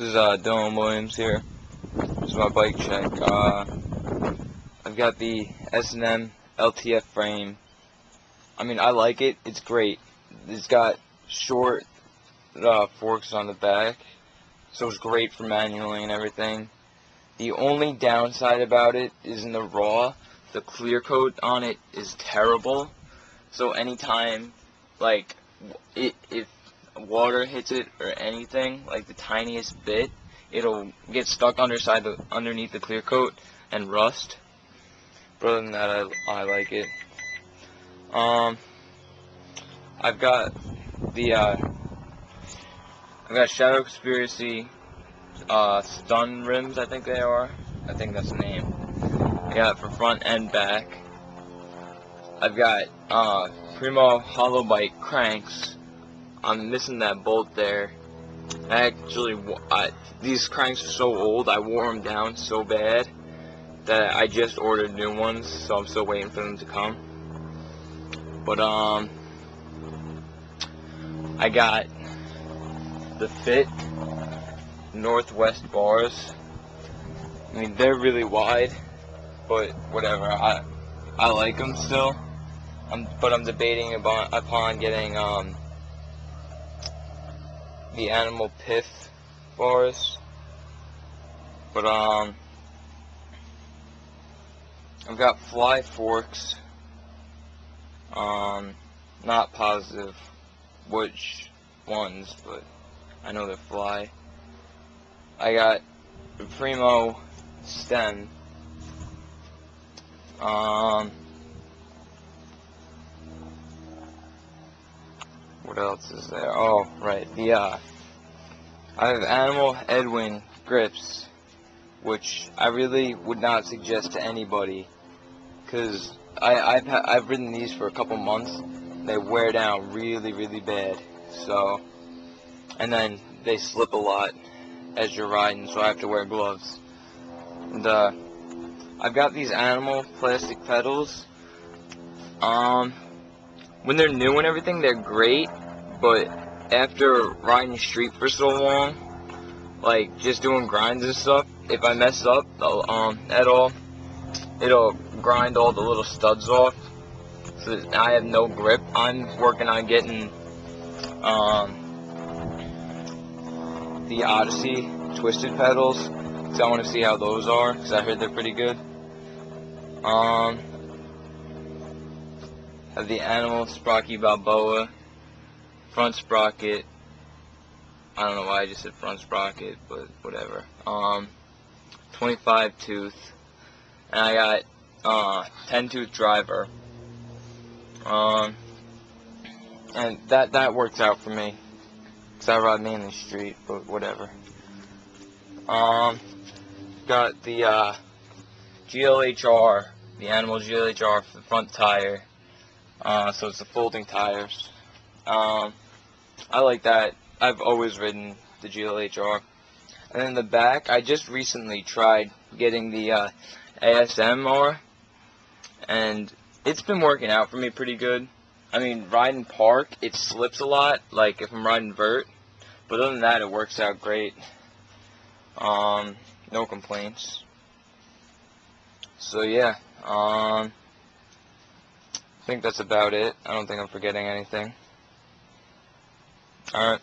This is Dylan Williams here. This is my bike check. I've got the S&M LTF frame. I mean, I like it. It's great. It's got short forks on the back, so it's great for manually and everything. The only downside about it is in the raw, the clear coat on it is terrible. So anytime, like, if water hits it or anything, like the tiniest bit, it'll get stuck underneath the clear coat and rust. But other than that, I like it. I've got the I've got Shadow Conspiracy stun rims, I think they are. I think that's the name. I got it for front and back. I've got Primo hollow bike cranks. I'm missing that bolt there. These cranks are so old, I wore them down so bad that I just ordered new ones, so I'm still waiting for them to come. But I got the Fit Northwest bars. I mean, they're really wide, but whatever. I like them still. But I'm debating upon getting the Animal Pith bars. But I've got Fly forks. Not positive which ones, but I know they're Fly. I got the Primo stem. What else is there? Oh, right. I have Animal Edwin grips, which I really would not suggest to anybody, because I've ridden these for a couple months. They wear down really, really bad. So, and then they slip a lot as you're riding, so I have to wear gloves. And I've got these Animal plastic pedals. When they're new and everything, they're great, but after riding street for so long, like just doing grinds and stuff, if I mess up at all, it'll grind all the little studs off, so that I have no grip. I'm working on getting the Odyssey twisted pedals, because I want to see how those are, because I heard they're pretty good. Have the Animal Sprocky Balboa front sprocket. I don't know why I just said front sprocket, but whatever. 25 tooth, and I got 10 tooth driver. And that works out for me, because I ride mainly street, but whatever. Got the GLHR, the Animal GLHR for the front tire. So it's the folding tires. I like that. I've always ridden the GLHR. And then the back, I just recently tried getting the ASMR, and it's been working out for me pretty good. I mean, riding park, it slips a lot, like if I'm riding vert, but other than that, it works out great. No complaints. So yeah, I think that's about it. I don't think I'm forgetting anything. Alright.